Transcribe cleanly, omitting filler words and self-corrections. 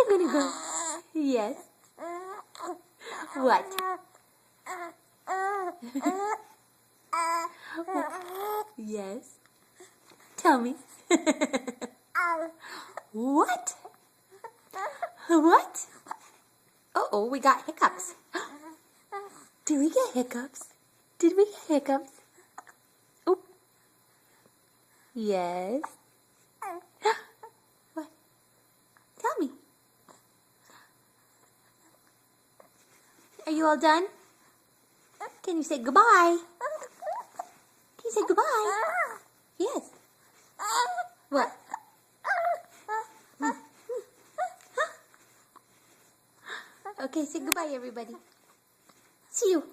you gonna go? Yes. What? Yes. Tell me. What? What? Uh-oh, we got hiccups. Did we get hiccups? Did we get hiccups? Oh. Yes. What? Tell me. Are you all done? Can you say goodbye? Can you say goodbye? Yes. What? Okay, say goodbye, everybody. See you.